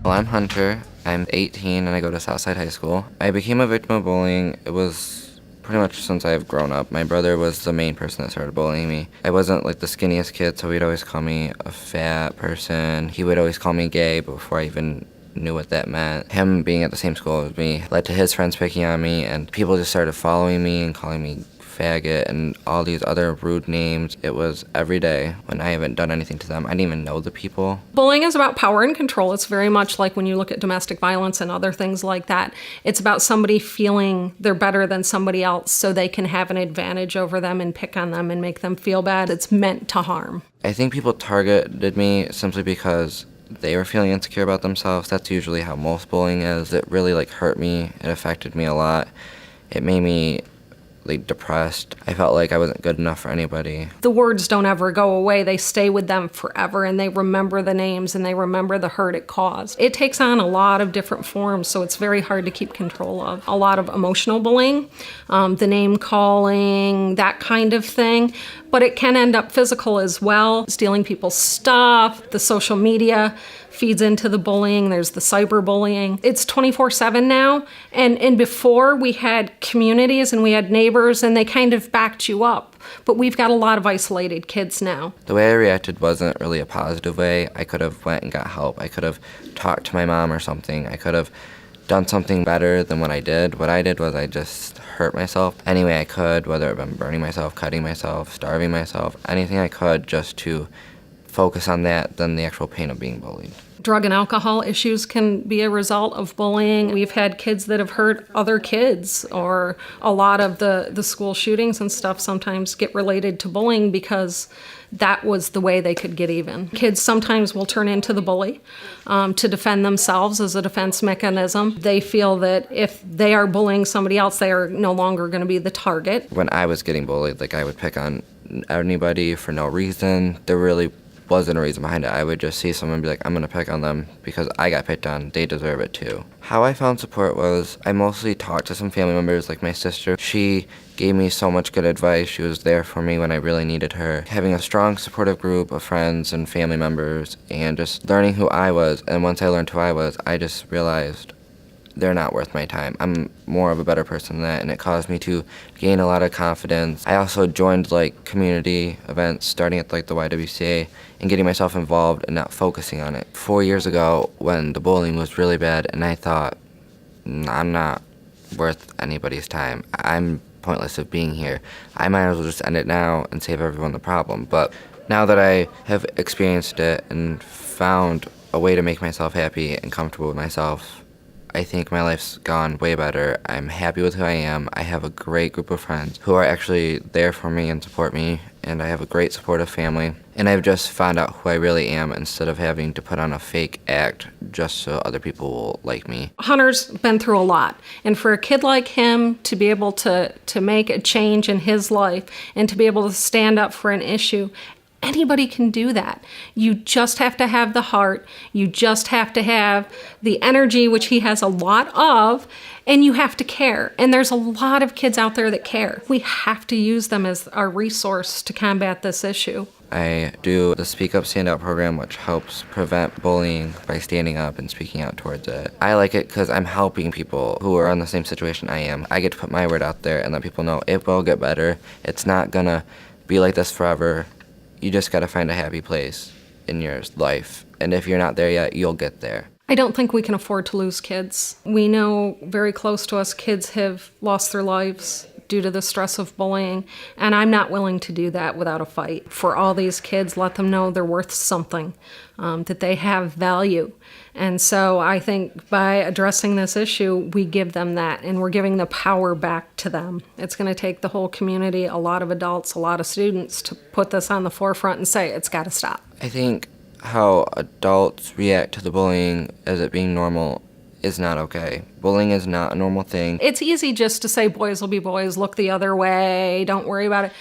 Well, I'm Hunter. I'm 18 and I go to Southside High School. I became a victim of bullying. It was pretty much since I've grown up. My brother was the main person that started bullying me. I wasn't like the skinniest kid, so he'd always call me a fat person. He would always call me gay before I even knew what that meant. Him being at the same school as me led to his friends picking on me, and people just started following me and calling me faggot and all these other rude names. It was every day when I haven't done anything to them. I didn't even know the people. Bullying is about power and control. It's very much like when you look at domestic violence and other things like that. It's about somebody feeling they're better than somebody else so they can have an advantage over them and pick on them and make them feel bad. It's meant to harm. I think people targeted me simply because they were feeling insecure about themselves. That's usually how most bullying is. It really hurt me. It affected me a lot. It made me depressed. I felt like I wasn't good enough for anybody. The words don't ever go away. They stay with them forever, and they remember the names and they remember the hurt it caused. It takes on a lot of different forms, so it's very hard to keep control of. A lot of emotional bullying, the name calling, that kind of thing. But it can end up physical as well, stealing people's stuff. The social media feeds into the bullying. There's the cyberbullying. It's 24/7 now. And before we had communities and we had neighbors and they kind of backed you up. But we've got a lot of isolated kids now. The way I reacted wasn't really a positive way. I could have went and got help. I could have talked to my mom or something. I could have done something better than what I did. What I did was I just hurt myself any way I could, whether it been burning myself, cutting myself, starving myself, anything I could just to focus on that than the actual pain of being bullied. Drug and alcohol issues can be a result of bullying. We've had kids that have hurt other kids, or a lot of the school shootings and stuff sometimes get related to bullying because that was the way they could get even. Kids sometimes will turn into the bully to defend themselves as a defense mechanism. They feel that if they are bullying somebody else, they are no longer going to be the target. When I was getting bullied, I would pick on anybody for no reason. There really wasn't a reason behind it. I would just see someone and be like, I'm going to pick on them because I got picked on. They deserve it too. How I found support was I mostly talked to some family members, like my sister. She gave me so much good advice. She was there for me when I really needed her. Having a strong supportive group of friends and family members and just learning who I was. And once I learned who I was, I just realized they're not worth my time. I'm more of a better person than that, and it caused me to gain a lot of confidence. I also joined community events, starting at the YWCA, and getting myself involved and not focusing on it. 4 years ago, when the bullying was really bad, and I thought, I'm not worth anybody's time. I'm pointless of being here. I might as well just end it now and save everyone the problem. But now that I have experienced it and found a way to make myself happy and comfortable with myself, I think my life's gone way better. I'm happy with who I am. I have a great group of friends who are actually there for me and support me, and I have a great supportive family. And I've just found out who I really am instead of having to put on a fake act just so other people will like me. Hunter's been through a lot, and for a kid like him to be able to make a change in his life and to be able to stand up for an issue, anybody can do that. You just have to have the heart. You just have to have the energy, which he has a lot of, and you have to care. And there's a lot of kids out there that care. We have to use them as our resource to combat this issue. I do the Speak Up, Stand Out program, which helps prevent bullying by standing up and speaking out towards it. I like it because I'm helping people who are in the same situation I am. I get to put my word out there and let people know it will get better. It's not gonna be like this forever. You just got to find a happy place in your life. And if you're not there yet, you'll get there. I don't think we can afford to lose kids. We know very close to us kids have lost their lives due to the stress of bullying, and I'm not willing to do that without a fight. For all these kids, let them know they're worth something, that they have value. And so I think by addressing this issue, we give them that, and we're giving the power back to them. It's going to take the whole community, a lot of adults, a lot of students to put this on the forefront and say it's got to stop. I think how adults react to the bullying as it being normal is not okay. Bullying is not a normal thing. It's easy just to say boys will be boys, look the other way, don't worry about it.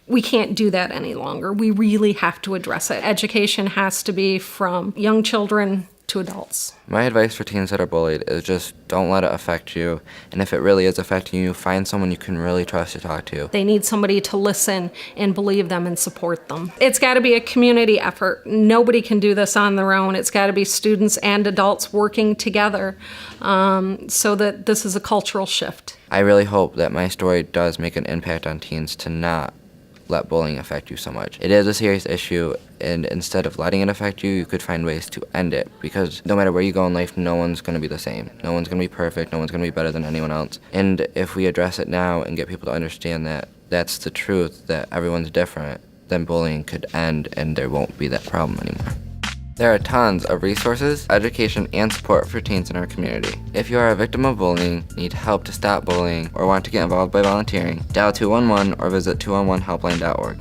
We can't do that any longer. We really have to address it. Education has to be from young children to adults. My advice for teens that are bullied is just don't let it affect you. And if it really is affecting you, find someone you can really trust to talk to. They need somebody to listen and believe them and support them. It's got to be a community effort. Nobody can do this on their own. It's got to be students and adults working together so that this is a cultural shift. I really hope that my story does make an impact on teens to not let bullying affect you so much. It is a serious issue, and instead of letting it affect you, you could find ways to end it, because no matter where you go in life, no one's going to be the same. No one's going to be perfect. No one's going to be better than anyone else. And if we address it now and get people to understand that that's the truth, that everyone's different, then bullying could end and there won't be that problem anymore. There are tons of resources, education, and support for teens in our community. If you are a victim of bullying, need help to stop bullying, or want to get involved by volunteering, dial 211 or visit 211helpline.org.